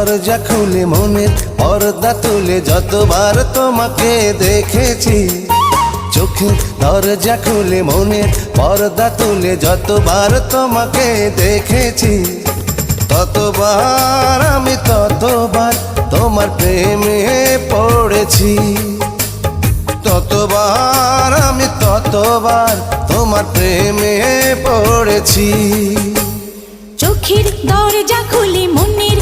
দরজা খুলে মনের পর্দা তুলে যতবার তোমাকে দেখেছি, চোখে দরজা খুলে মনের পর্দা তুলে যতবার তোমাকে দেখেছি, ততবার আমি ততবার তোমার প্রেমে পড়েছি, ততবার আমি ততবার তোমার প্রেমে পড়েছি। চোখের দরজা খুলে মনের